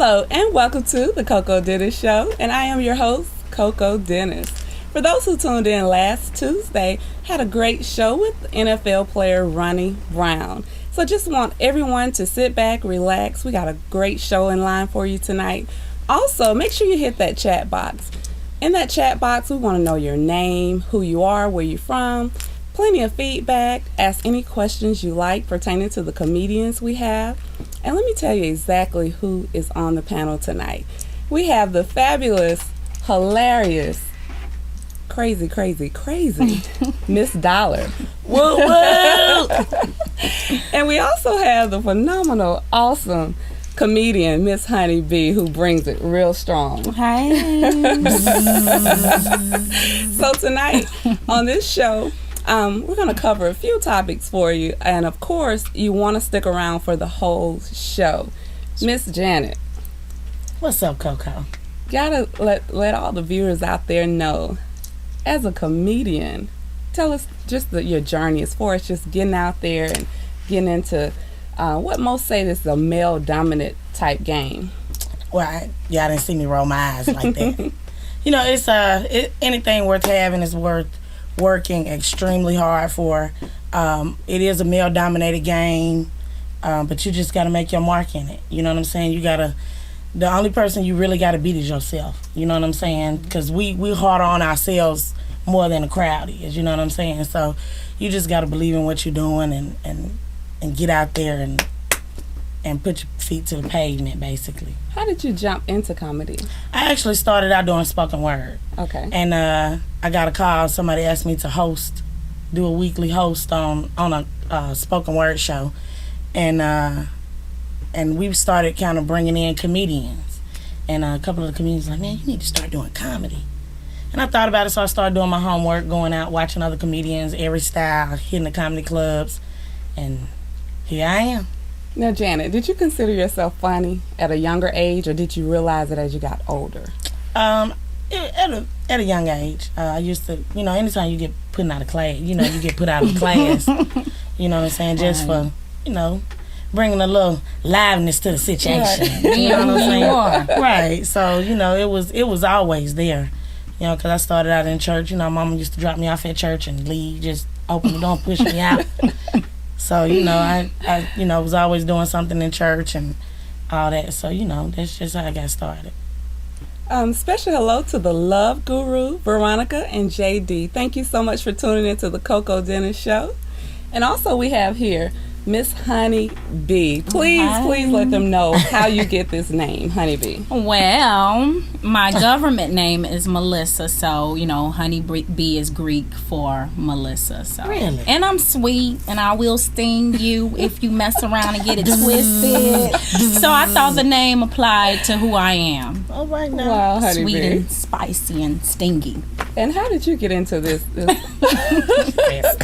Hello and welcome to the Koko Dennis Show, and I am your host, Koko Dennis. For those who tuned in last Tuesday, had a great show with NFL player Ronnie Brown. So just want everyone to sit back, relax. We got a great show in line for you tonight. Also, make sure you hit that chat box. In that chat box, we want to know your name, who you are, where you're from, plenty of feedback, ask any questions you like pertaining to the comedians we have. And let me tell you exactly who is on the panel tonight. We have the fabulous, hilarious, crazy Miss Dollar. Woo woo! And we also have the phenomenal, awesome comedian Miss Honey B, who brings it real strong. Hi. So tonight on this show, we're going to cover a few topics for you, and of course you want to stick around for the whole show. Miss Janet, What's up, Koko? gotta let all the viewers out there know, as a comedian, tell us just your journey as far as just getting out there and getting into what most say this is a male dominant type game. Well, y'all didn't see me roll my eyes like that. You know, it's anything worth having is worth working extremely hard for. It is a male dominated game, but you just got to make your mark in it. You know what I'm saying? The only person you really got to beat is yourself. You know what I'm saying? Because we hard on ourselves more than the crowd is. You know what I'm saying? So you just got to believe in what you're doing and get out there and put your feet to the pavement, basically. How did you jump into comedy? I actually started out doing spoken word. Okay. And I got a call. Somebody asked me to do a weekly host on a spoken word show. And we started kind of bringing in comedians. And a couple of the comedians were like, man, you need to start doing comedy. And I thought about it, so I started doing my homework, going out, watching other comedians, every style, hitting the comedy clubs. And here I am. Now, Janet, did you consider yourself funny at a younger age, or did you realize it as you got older? At a young age, I used to, anytime you get put out of class, you get put out of class, you know what I'm saying, just for, bringing a little liveliness to the situation. Right. You know what I'm saying? Right. So, it was always there, because I started out in church. Mama used to drop me off at church and leave, just open the door and push me out. So, I was always doing something in church and all that. So, that's just how I got started. Special hello to the Love Guru, Veronica and JD. Thank you so much for tuning into the Koko Dennis Show. And also we have here Miss Honey B. Please let them know how you get this name, Honey B. Well, my government name is Melissa, so Honey B is Greek for Melissa. So really, and I'm sweet, and I will sting you if you mess around and get it twisted. So I thought the name applied to who I am. All right now, wow, Honey sweet B. and spicy and stingy. And how did you get into this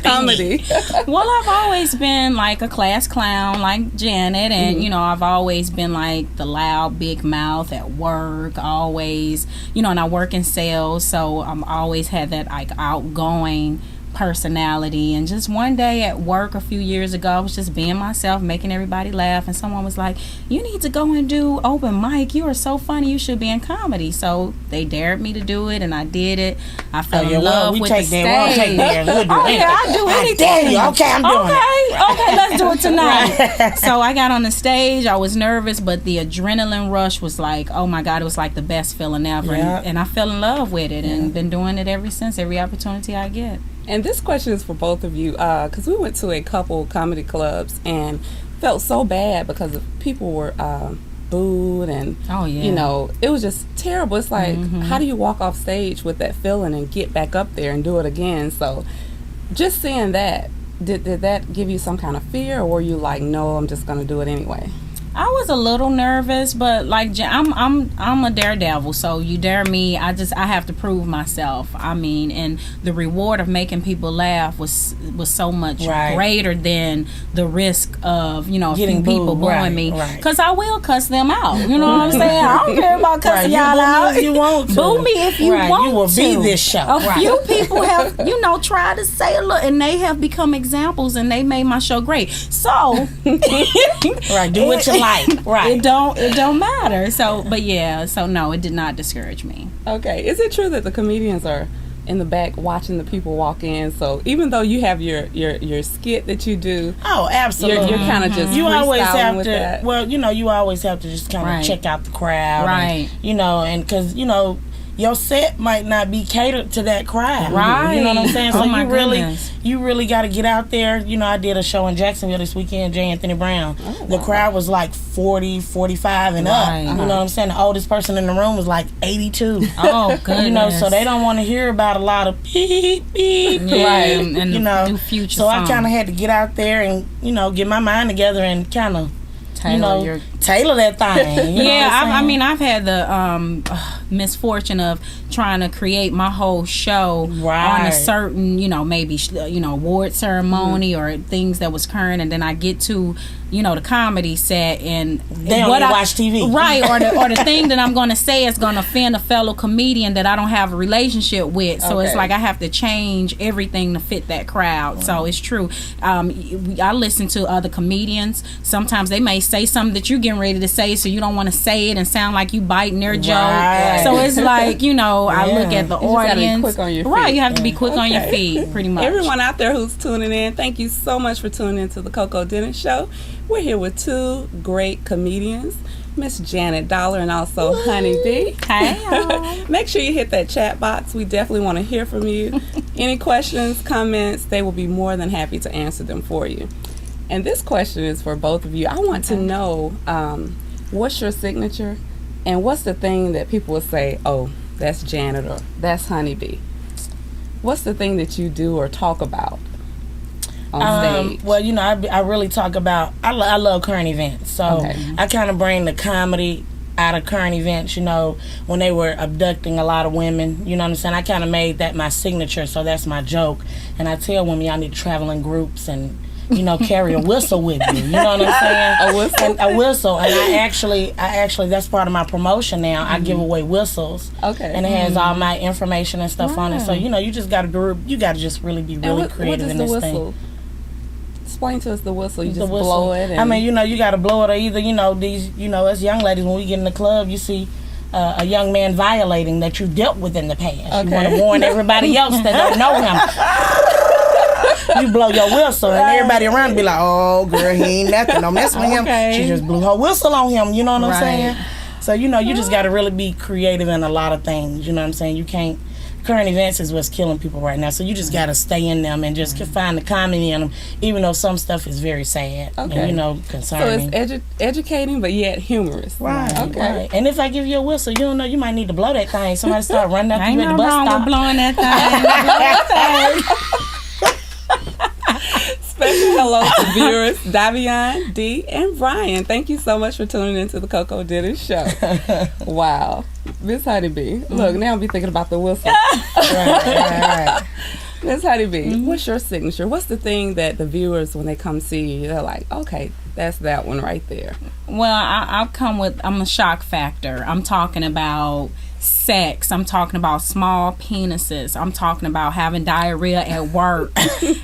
comedy? Well, I've always been like a class clown like Janet, and I've always been like the loud big mouth at work, always, and I work in sales, so I'm always had that like outgoing personality. And just one day at work a few years ago, I was just being myself, making everybody laugh, and someone was like, you need to go and do open mic, you are so funny, you should be in comedy. So they dared me to do it, and I did it. I fell in love with the stage. We'll take that. Oh yeah, I do anything. I dare you. Okay, I'm doing it. Okay, let's do it tonight. So I got on the stage, I was nervous, but the adrenaline rush was like, oh my God, it was like the best feeling ever. Yeah. And I fell in love with it, and been doing it ever since, every opportunity I get. And this question is for both of you, because we went to a couple comedy clubs and felt so bad because people were booed and, it was just terrible. It's like, how do you walk off stage with that feeling and get back up there and do it again? So just seeing that, did that give you some kind of fear, or were you like, no, I'm just going to do it anyway? I was a little nervous, but like I'm a daredevil, so you dare me, I have to prove myself. I mean, and the reward of making people laugh was so much greater than the risk of a few people booing me, because I will cuss them out. You know what I'm saying? I don't care about cussing y'all out. You want to. Boo me if you want to. You will be this show. A few people have tried to say a little, and they have become examples, and they made my show great. So do what you like, right? It don't matter. So, but yeah, so no, it did not discourage me. Okay, is it true that the comedians are in the back watching the people walk in? So even though you have your skit that you do, oh, absolutely, you're kind of just you always have with to. that. Well, you always have to just kind of check out the crowd, right? And, and because your set might not be catered to that crowd. Right. You know what I'm saying? So goodness. you really got to get out there. I did a show in Jacksonville this weekend, J. Anthony Brown. Oh, wow. The crowd was like 40, 45 and up. You know what I'm saying? The oldest person in the room was like 82. Oh, goodness. So they don't want to hear about a lot of beep, beep. Yeah, Right. and do future So songs. I kind of had to get out there and, get my mind together and kind of, tailor that thing. I've had the misfortune of trying to create my whole show on a certain, maybe award ceremony or things that was current, and then I get to the comedy set and they don't watch TV, right? Or the thing that I'm going to say is going to offend a fellow comedian that I don't have a relationship with. So it's like I have to change everything to fit that crowd. So it's true. I listen to other comedians. Sometimes they may say something that you're getting ready to say, so you don't want to say it and sound like you biting their joke. So it's like I look at the audience. Quick on your feet. Right, you have to be quick on your feet, pretty much. Everyone out there who's tuning in, thank you so much for tuning in to the Koko Dennis Show. We're here with two great comedians, Miss Janet Dollar and also Honey B. Hey. Make sure you hit that chat box. We definitely want to hear from you. Any questions, comments, they will be more than happy to answer them for you. And this question is for both of you. I want to know, what's your signature, and what's the thing that people will say, oh, that's Janet or that's Honey B? What's the thing that you do or talk about on stage? Well, I really talk about, I love current events. So I kind of bring the comedy out of current events, when they were abducting a lot of women, you know what I'm saying? I kind of made that my signature, so that's my joke. And I tell women y'all need to travel in groups and, carry a whistle with you. You know what I'm saying? A whistle? And a whistle. And I actually, that's part of my promotion now. I give away whistles. Okay. And it has all my information and stuff on it. So, you just got to just really be really creative in this thing. Explain to us the whistle. You just blow it. And you got to blow it, or either, these, us young ladies, when we get in the club, you see a young man violating that you dealt with in the past. Okay. You want to warn everybody else that don't know him. You blow your whistle, and everybody around be like, oh, girl, he ain't nothing. Don't mess with him. She just blew her whistle on him. You know what I'm saying? So, you just got to really be creative in a lot of things. You know what I'm saying? You can't. Current events is what's killing people right now. So you just got to stay in them and just find the comedy in them, even though some stuff is very sad and, concerning. So it's educating, but yet humorous. Right. Okay. Right. And if I give you a whistle, you don't know, you might need to blow that thing. Somebody start running up to you at the bus stop. Ain't no wrong with blowing that thing. Special hello to viewers Davion, D, and Brian. Thank you so much for tuning into the Koko Dennis Show. Wow. Miss Honey B. Look, now I'll be thinking about the whistle. right. Miss Honey B, what's your signature? What's the thing that the viewers, when they come see you, they're like, okay, that's that one right there? Well, I'm a shock factor. I'm talking about sex. I'm talking about small penises. I'm talking about having diarrhea at work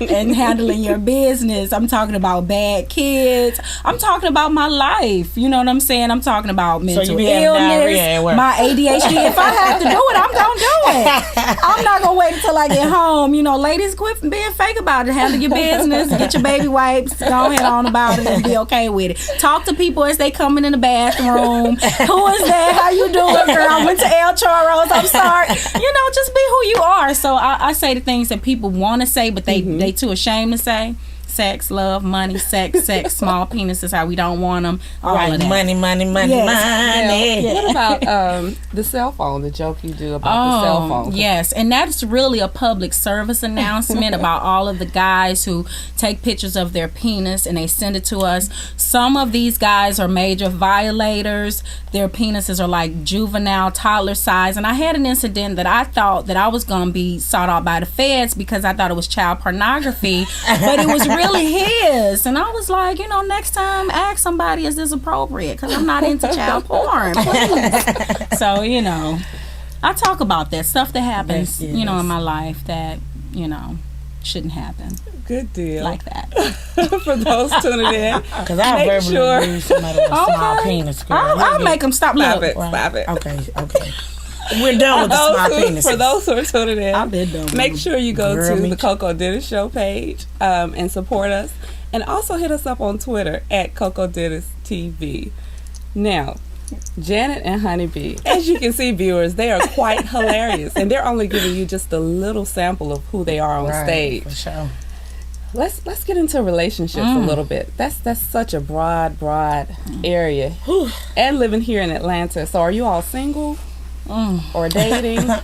and handling your business. I'm talking about bad kids. I'm talking about my life. You know what I'm saying? I'm talking about mental illness, my ADHD. If I have to do it, I'm going to do it. I'm not going to wait until I get home. Ladies, quit being fake about it. Handle your business. Get your baby wipes. Go ahead on about it and be okay with it. Talk to people as they coming in the bathroom. Who is that? How you doing, girl? I went to El Choros. I'm sorry. Just be who you are. So I say the things that people want to say, but they too ashamed to say. Sex, love, money, sex, small penises, how we don't want them. All of that. Money. Yes. Yeah. What about the cell phone, the joke you do about the cell phone? Yes, and that's really a public service announcement about all of the guys who take pictures of their penis and they send it to us. Some of these guys are major violators. Their penises are like juvenile, toddler size. And I had an incident that I thought that I was going to be sought out by the feds because I thought it was child pornography, but it was really his. And I was like, next time ask somebody, is this appropriate? Because I'm not into child porn, please. So, I talk about that stuff that happens, in my life that, shouldn't happen Good deal. like that. For those tuning in, Because I make verbally sure. abuse somebody with a small penis. Girl. I'll make them stop. Stop Look, it. Stop it. Okay. We're done with the small penis. For those who are tuning in, I've been done. make sure you go Girl, to me the too. Koko Dennis Show page and support us. And also hit us up on Twitter at Koko Dennis TV. Now, Janet and Honeybee, as you can see, viewers, they are quite hilarious. And they're only giving you just a little sample of who they are on stage. For sure. Let's get into relationships a little bit. That's such a broad area. And living here in Atlanta. So are you all single or dating? Well,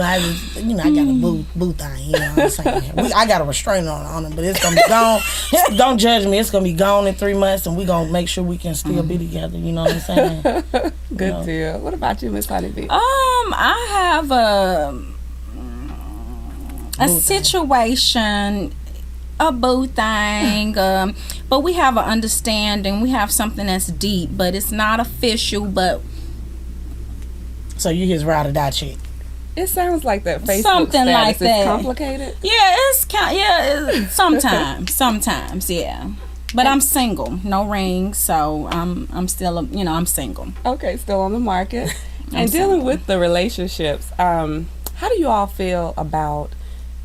I got a boo thing. You know what I'm saying? I got a restraining on them, but it's gonna be gone. Don't judge me. It's gonna be gone in 3 months, and we gonna make sure we can still be together. You know what I'm saying? Good deal. What about you, Miss Honeybee? I have a situation, a boo thing, but we have an understanding. We have something that's deep, but it's not official. But So you his ride or die chick. It sounds like that Facebook Something status like is that. complicated. Sometimes, yeah. But I'm single, no rings, so I'm still, I'm single. Okay, still on the market. And dealing with the relationships, how do you all feel about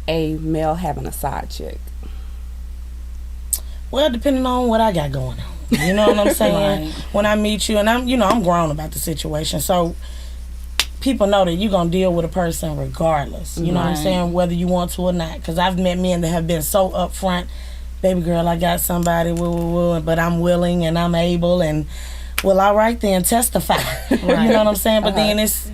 a male having a side chick? Well, depending on what I got going on. You know what I'm saying? Right. When I meet you, and I'm grown about the situation, so people know that you're gonna deal with a person regardless. You know what I'm Right. saying? Whether you want to or not. Because I've met men that have been so upfront. Baby girl, I got somebody, but I'm willing and I'm able, and well, all right then, testify. You know what I'm saying? But then it's,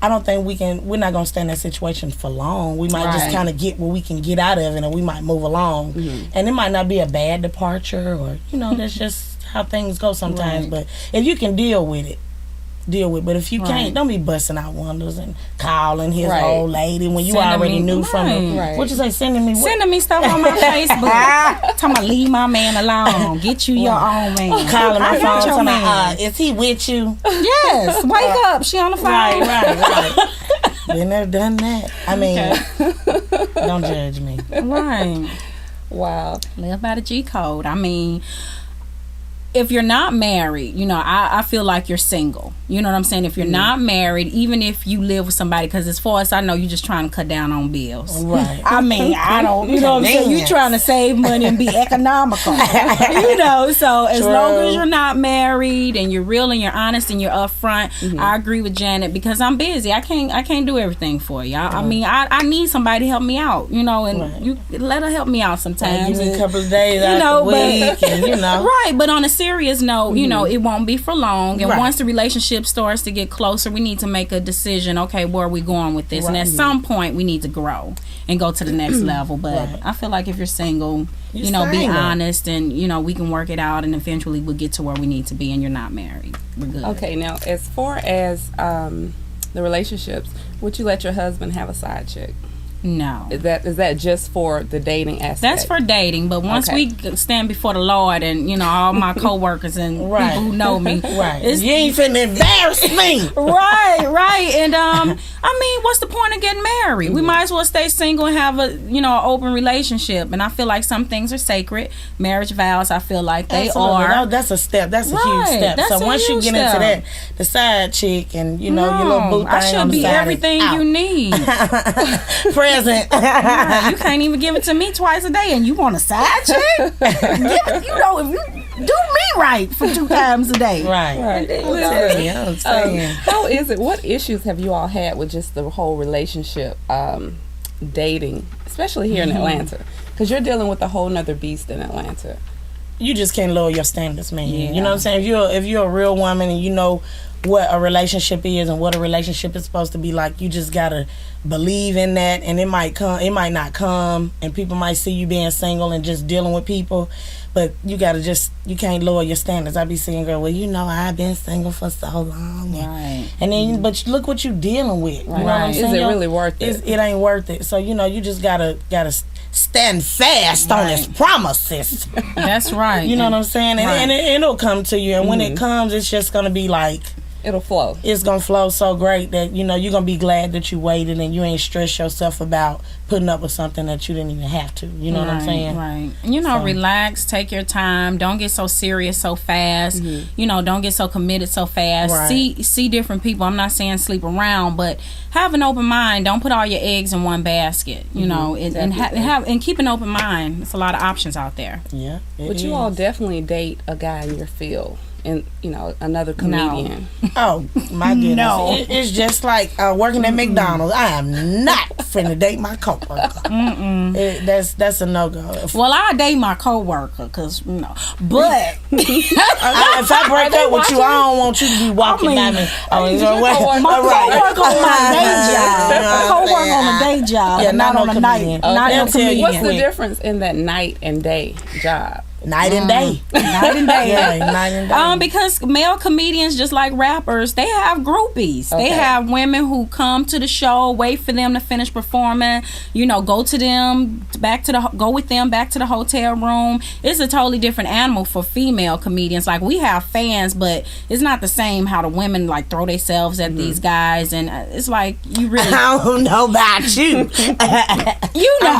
I don't think we're not gonna stay in that situation for long. We might just Right. kind of get what we can get out of it, and we might move along. And it might not be a bad departure, or that's just how things go sometimes. Right. But if you can deal with it, deal with it. But if you Right. can't, don't be busting out windows and calling his Right. old lady when you Sending already me- knew from right. the, Right. what you say, sending me what? Sending me stuff on my Facebook. Talking about leave my man alone. Get you your own man. Calling my I got phone, your talking man. about, is he with you? Yes, wake up. She on the phone. Right. Been there, done that. I mean, don't judge me. Right. Wow. Live by the G code. I mean, if you're not married, I feel like you're single. You know what I'm saying? If you're not married, even if you live with somebody, because as far as I know, you're just trying to cut down on bills. Right. I mean, I don't, you know what I'm saying? You're Convenience. trying to save money and be economical. So as long as you're not married and you're real and you're honest and you're upfront, I agree with Janet, because I'm busy. I can't do everything for you. I mean, I need somebody to help me out, and you let her help me out sometimes. Give me a couple of days You out know, the week, and Right, but on a serious note, it won't be for long. And Right. once the relationship starts to get closer, we need to make a decision. Okay, where are we going with this? And at some point, we need to grow and go to the next level. But Right. I feel like if you're single, You're be single. honest, and we can work it out, and eventually we'll get to where we need to be. And you're not married. We're good. Okay, now as far as the relationships, would you let your husband have a side chick? No. Is that just for the dating aspect? That's for dating, but once Okay. we stand before the Lord and all my coworkers and Right. people who know me, Right. it's- You ain't finna embarrass me. right. And I mean, what's the point of getting married? We might as well stay single and have a an open relationship. And I feel like some things are sacred. Marriage vows, I feel like they Absolutely. are. No, that's a step. That's a huge Right. step. That's So a once you huge get into step. that, the side chick and your little boo thing I should on the be side is everything out. you need. Present. Right, you can't even give it to me twice a day, and you want a side chick? If you do me right for 2 times a day. Right. Right. Yeah, I'm saying. How is it? What issues have you all had with just the whole relationship, dating, especially here in Atlanta? Because you're dealing with a whole nother beast in Atlanta. You just can't lower your standards, man. Yeah. You know what I'm saying? If you're a real woman and you know what a relationship is and what a relationship is supposed to be like, you just gotta believe in that, and it might not come, and people might see you being single and just dealing with people, but you can't lower your standards. I be seeing girl, I've been single for so long, Right. and then but look what you dealing with. You know what I'm Right. Is saying? it really worth it? It ain't worth it. So you just gotta stand fast on his promises. That's right. You know what I'm saying? And, Right. and it'll come to you. And when it comes, it's just going to be like, It'll flow. It's gonna flow so great that you're gonna be glad that you waited and you ain't stress yourself about putting up with something that you didn't even have to. You know what I'm saying? Right. Relax, take your time. Don't get so serious so fast. Don't get so committed so fast. Right. See different people. I'm not saying sleep around, but have an open mind. Don't put all your eggs in one basket. And keep an open mind. There's a lot of options out there. Yeah. Would you all definitely date a guy in your field? And another comedian. No. Oh my goodness! No. It's just like working at McDonald's. I am not finna date my coworker. That's a no go. Well, I date my coworker because but if I break up with you, I don't want you to be walking by me. My coworker on my day job. Coworker on a day job, yeah, not on a night. Okay. Not no comedian. What's the difference in that night and day job? Night and day. Night and day. Yeah, night and day. Because male comedians, just like rappers, they have groupies. Okay. They have women who come to the show, wait for them to finish performing, go with them back to the hotel room. It's a totally different animal for female comedians. Like, we have fans, but it's not the same how the women like throw themselves at these guys, and it's like, you really I don't know about you. I'm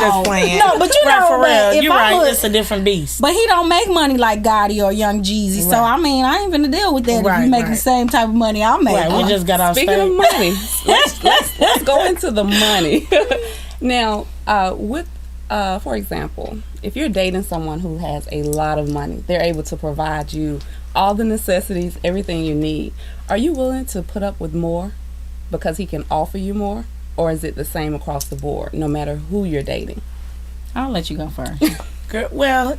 just playing. No, but for real. You're right. Look, It's a different beast. but he don't make money like Gotti or Young Jeezy. So I ain't gonna deal with that if you make the same type of money I make. Right, we just got off Speaking stage. of money, let's go into the money. Now, for example, if you're dating someone who has a lot of money, they're able to provide you all the necessities, everything you need. Are you willing to put up with more because he can offer you more? Or is it the same across the board, no matter who you're dating? I'll let you go first. Girl, well,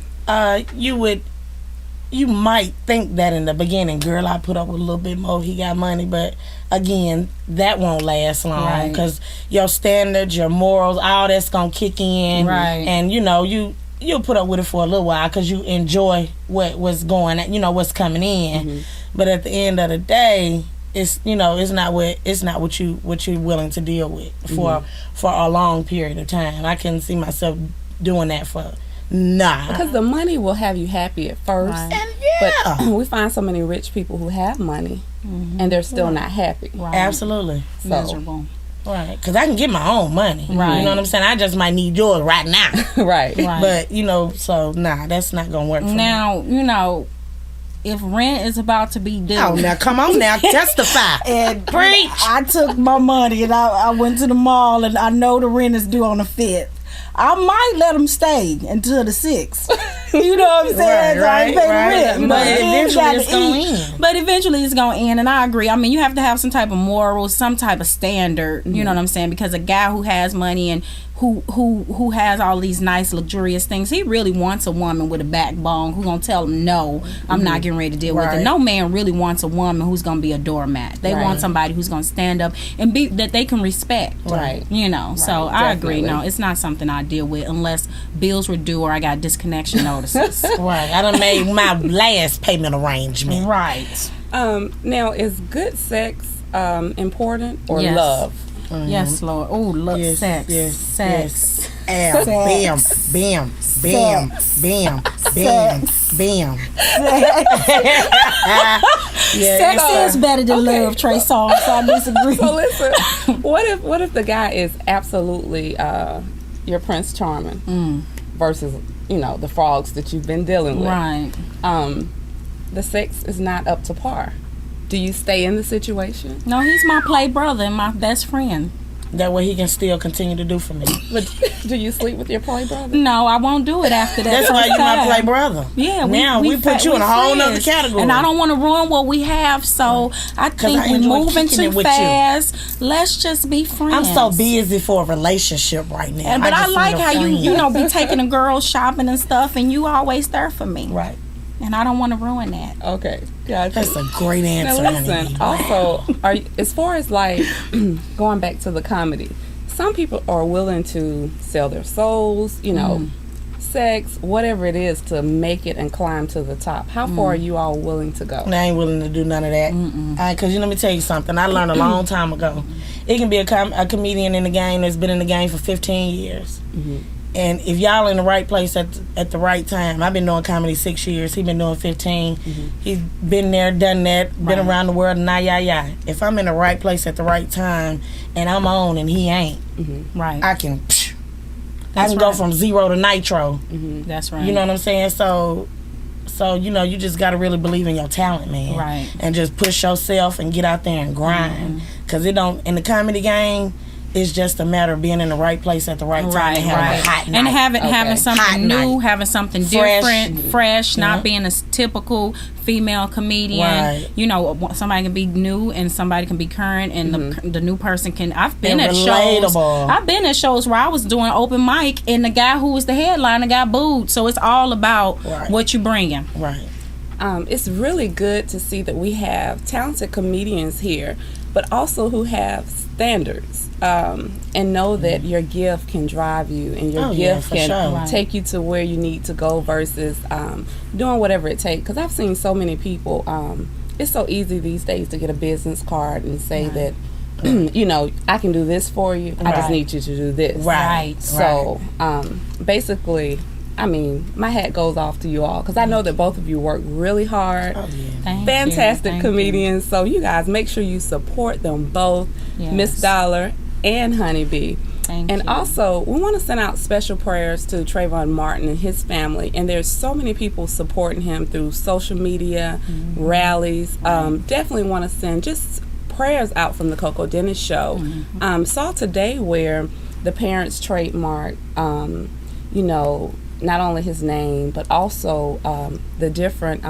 you might think that in the beginning, girl, I put up with a little bit more, he got money, but again, that won't last long because your standards, your morals, all that's gonna kick in, and you'll put up with it for a little while because you enjoy what's going, what's coming in, but at the end of the day, it's not what you're willing to deal with for a long period of time. I couldn't see myself doing that for. Nah. Because the money will have you happy at first. And but we find so many rich people who have money and they're still not happy. Absolutely. So, miserable. Right. Because I can get my own money. Right. You know what I'm saying? I just might need yours right now. right. But, so, that's not going to work for me. Now, if rent is about to be due. Oh, now come on now. Testify. And preach. I took my money and I went to the mall and I know the rent is due on the 5th. I might let them stay until the 6th. You know what I'm saying? Right. Rent. But eventually it's going to end. But eventually it's going to end, and I agree. I mean, you have to have some type of morals, some type of standard. You know what I'm saying? Because a guy who has money and who has all these nice luxurious things, he really wants a woman with a backbone who's gonna tell him no, I'm not getting ready to deal with it. No man really wants a woman who's gonna be a doormat. They want somebody who's gonna stand up and be that they can respect. Right. So I agree. No, it's not something I deal with unless bills were due or I got disconnection notices. Right. I done made my last payment arrangement. Right. Now, is good sex important or Yes. love? Yes, Lord. Oh, look, sex. Sex. Bam, bam, bam, bam, bam, bam. Sex is better than love, Trey Songz, so I disagree. So listen, what if the guy is absolutely your Prince Charming versus the frogs that you've been dealing with? Right. The sex is not up to par. Do you stay in the situation? No, he's my play brother and my best friend. That way he can still continue to do for me. But do you sleep with your play brother? No, I won't do it after that. That's why you're my play brother. Yeah, we put you in a whole nother category. And I don't want to ruin what we have, so I think we're moving too fast. Let's just be friends. I'm so busy for a relationship right now. But I like how you be taking the girls shopping and stuff, and you always there for me. Right. And I don't want to ruin that. Okay, gotcha. That's a great answer. Now listen, also, as far as like going back to the comedy, some people are willing to sell their souls, sex, whatever it is, to make it and climb to the top. How far are you all willing to go? I ain't willing to do none of that. Because let me tell you something. I learned a long time ago. It can be a comedian in the game that's been in the game for 15 years. And if y'all in the right place at the right time, I've been doing comedy 6 years. He been doing 15. He's been there, done that, been around the world. Yeah. If I'm in the right place at the right time, and I'm on, and he ain't, right, I can go from zero to nitro. That's right. You know what I'm saying? So you just got to really believe in your talent, man. Right. And just push yourself and get out there and grind. Because it don't in the comedy game. It's just a matter of being in the right place at the right time and having a hot night. And having something hot new, night. having something different, fresh, not being a typical female comedian. Right. You know, somebody can be new and somebody can be current, and the new person can. I've been and at relatable. shows. I've been at shows where I was doing open mic, and the guy who was the headliner got booed. So it's all about what you bringing. Right. It's really good to see that we have talented comedians here, but also who have standards, and know that your gift can drive you, and your gift can take you to where you need to go versus doing whatever it takes. Because I've seen so many people, it's so easy these days to get a business card and say that, you know, I can do this for you. I just need you to do this. Right. So basically, I mean, my hat goes off to you all because I know that both of you work really hard. Fantastic comedians. So you guys make sure you support them both, Miss Dollar and Honeybee. And also, we want to send out special prayers to Trayvon Martin and his family. And there's so many people supporting him through social media, rallies. Definitely want to send just prayers out from the Koko Dennis Show. Saw today where the parents trademark, you know, not only his name, but also the different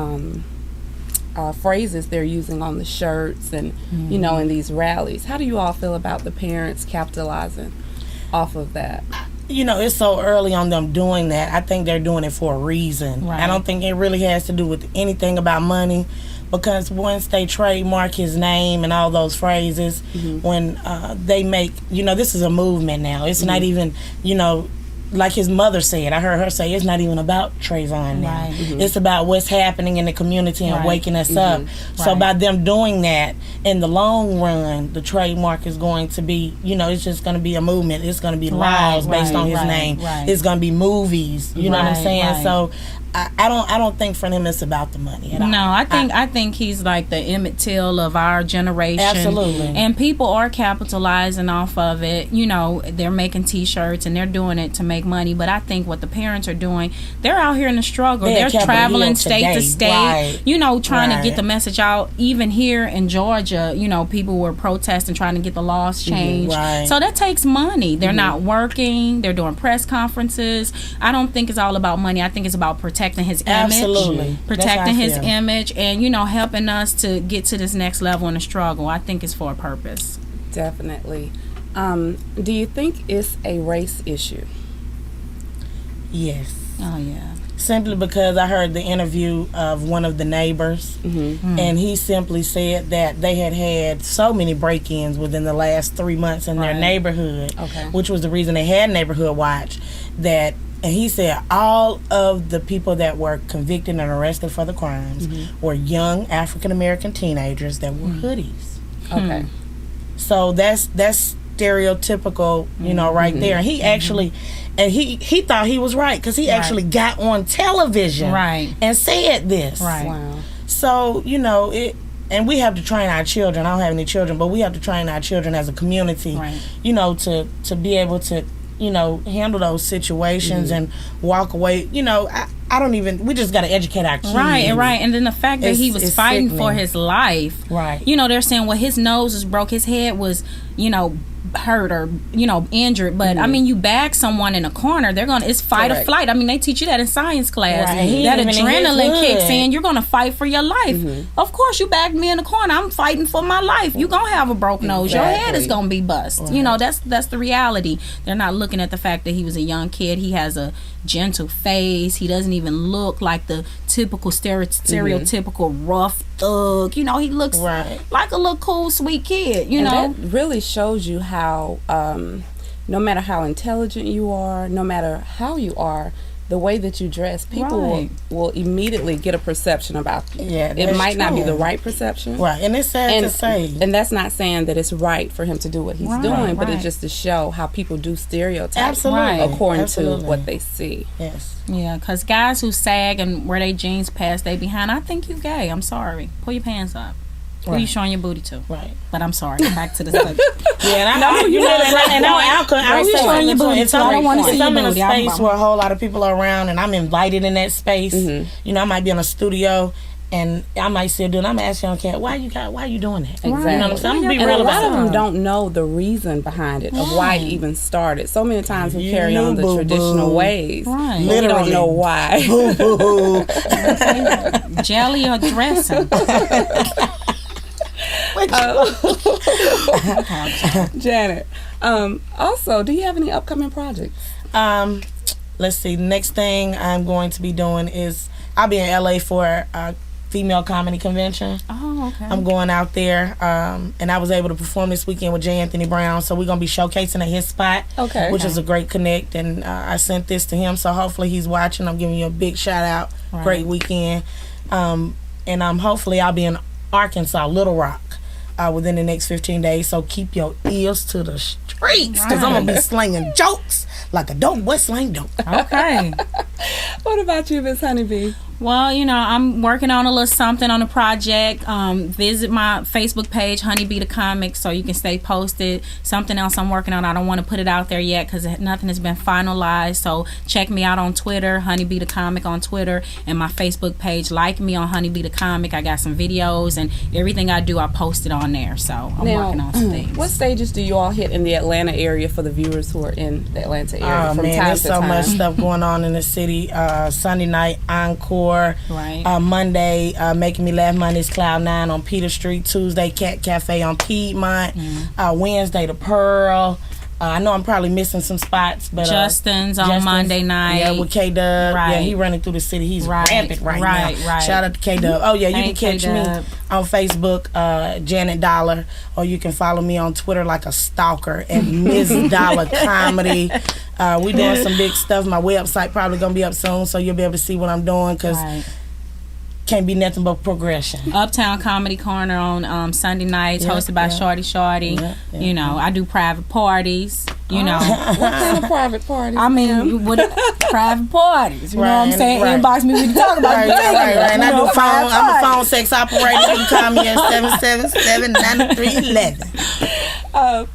phrases they're using on the shirts and, you know, in these rallies. How do you all feel about the parents capitalizing off of that? You know, it's so early on them doing that. I think they're doing it for a reason. I don't think it really has to do with anything about money, because once they trademark his name and all those phrases, when they make, you know, this is a movement now. It's not even, you know, like his mother said, I heard her say, it's not even about Trayvon now. It's about what's happening in the community and waking us up. So by them doing that, in the long run, the trademark is going to be, you know, it's just going to be a movement. It's going to be laws based on his name. It's going to be movies. You know what I'm saying? So I don't think for him it's about the money at all. No, I think he's like the Emmett Till of our generation. Absolutely. And people are capitalizing off of it. You know, they're making T-shirts and they're doing it to make money. But I think what the parents are doing, they're out here in the struggle. They're traveling state to state, you know, trying to get the message out. Even here in Georgia, you know, people were protesting, trying to get the laws changed. So that takes money. They're not working. They're doing press conferences. I don't think it's all about money. I think it's about protecting his image, protecting his image, and, you know, helping us to get to this next level in the struggle. I think it's for a purpose. Definitely. Do you think it's a race issue? Yes. Oh yeah. Simply because I heard the interview of one of the neighbors, and he simply said that they had so many break-ins within the last 3 months in their neighborhood, which was the reason they had Neighborhood Watch. And he said all of the people that were convicted and arrested for the crimes were young African-American teenagers that wore hoodies. So that's stereotypical, you know, right there. And he actually, and he thought he was right, because he actually got on television and said this. Wow. So, you know, and we have to train our children. I don't have any children, but we have to train our children as a community, you know, to be able to, you know, handle those situations and walk away. You know, I don't even, we just got to educate our kids. And then the fact that he was fighting for his life. You know, they're saying, well, his nose was broke, his head was, you know, hurt or, you know, injured. But I mean, you bag someone in a corner, they're gonna, it's fight or flight. I mean, they teach you that in science class. That adrenaline kicks in, you're gonna fight for your life. Of course, you bagged me in a corner, I'm fighting for my life. You gonna have a broke nose, your head is gonna be bust. You know, that's the reality. They're not looking at the fact that he was a young kid. He has a gentle face. He doesn't even look like the typical stereotypical rough thug. You know, he looks like a little cool, sweet kid. You know, that really shows you how no matter how intelligent you are, no matter how you are, the way that you dress, people will immediately get a perception about you. Yeah, it might not be true. the right perception. Right, and it's sad to say. And that's not saying that it's right for him to do what he's doing, but it's just to show how people do stereotypes according to what they see. Yes. Yeah, because guys who sag and wear their jeans past they behind, I think you gay. I'm sorry. Pull your pants up. Who you showing your booty to? Right. But I'm sorry. Back to the subject. Yeah, and I don't want to see I'm in a space where a whole lot of people are around and I'm invited in that space. You know, I might be in a studio and I might sit there and I'm asking, okay, why you doing that? Exactly. You know what I'm saying? I'm gonna be and real a lot about of them it. don't know the reason behind it, of why it even started. So many times we carry on the traditional ways. Right. We don't know why. Jelly or dressing. Janet, also, do you have any upcoming projects? Let's see. Next thing I'm going to be doing is I'll be in LA for a female comedy convention. Oh, okay. I'm going out there, and I was able to perform this weekend with J. Anthony Brown, so we're going to be showcasing at his spot, which is a great connect, and I sent this to him, so hopefully he's watching. I'm giving you a big shout out. Great weekend. And hopefully I'll be in Arkansas, Little Rock, within the next 15 days, so keep your ears to the streets, because I'm going to be slinging jokes like a dope boy slang dope. Okay. What about you, Miss Honeybee? Well, you know, I'm working on a little something on a project. Visit my Facebook page, Honeybee the Comic, so you can stay posted. Something else I'm working on. I don't want to put it out there yet because nothing has been finalized. So check me out on Twitter, Honeybee the Comic on Twitter, and my Facebook page. Like me on Honeybee the Comic. I got some videos and everything I do, I post it on there. So I'm working on some things. What stages do you all hit in the Atlanta area for the viewers who are in the Atlanta area? Oh, man, there's so much stuff going on in the city. Sunday night, Encore. Monday, Making Me Laugh Monday's Cloud 9 on Peter Street. Tuesday, Cat Cafe on Piedmont. Wednesday, The Pearl. I know I'm probably missing some spots, but Justin's on Monday night. Yeah, with K-Dub. Yeah, he running through the city. He's rampant right now. Shout out to K-Dub. Oh, yeah, you can catch me on Facebook, Janet Dollar, or you can follow me on Twitter like a stalker at Miss Dollar Comedy. We doing some big stuff. My website probably going to be up soon, so you'll be able to see what I'm doing, because can't be nothing but progression. Uptown Comedy Corner on Sunday nights, hosted by Shorty. You know, I do private parties. You know, what kind of private parties? I mean, with private parties. You know what I'm saying? Inbox me. We can talk about it. And I do phone. I'm a phone sex operator. You can call me at 777-9311.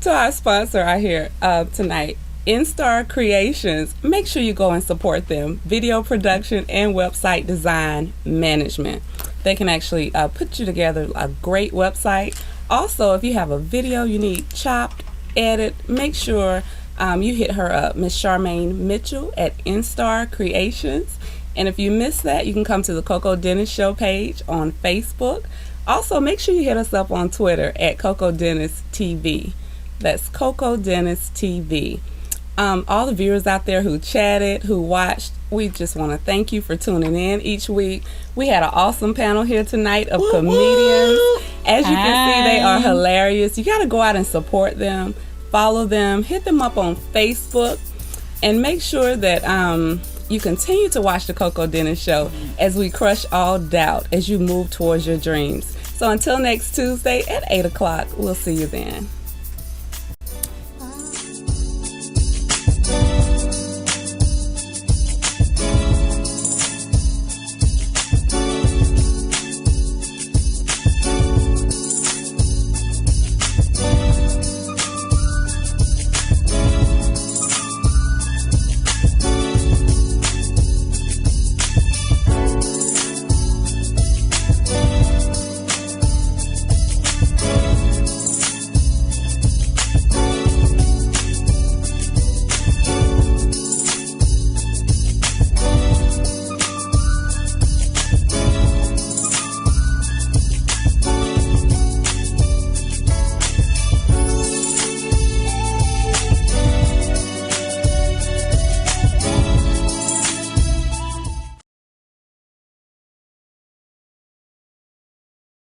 To our sponsor out here tonight, Instar Creations. Make sure you go and support them. Video production and website design management. They can actually put you together a great website. Also, if you have a video you need chopped, edit, make sure you hit her up, Miss Charmaine Mitchell at Instar Creations. And if you missed that, you can come to the Koko Dennis Show page on Facebook. Also, make sure you hit us up on Twitter at Koko Dennis TV. That's Koko Dennis TV. All the viewers out there who chatted, who watched, we just want to thank you for tuning in each week. We had an awesome panel here tonight of comedians. As you can see, they are hilarious. You got to go out and support them, follow them, hit them up on Facebook, and make sure that you continue to watch the Koko Dennis Show as we crush all doubt as you move towards your dreams. So until next Tuesday at 8 o'clock, we'll see you then.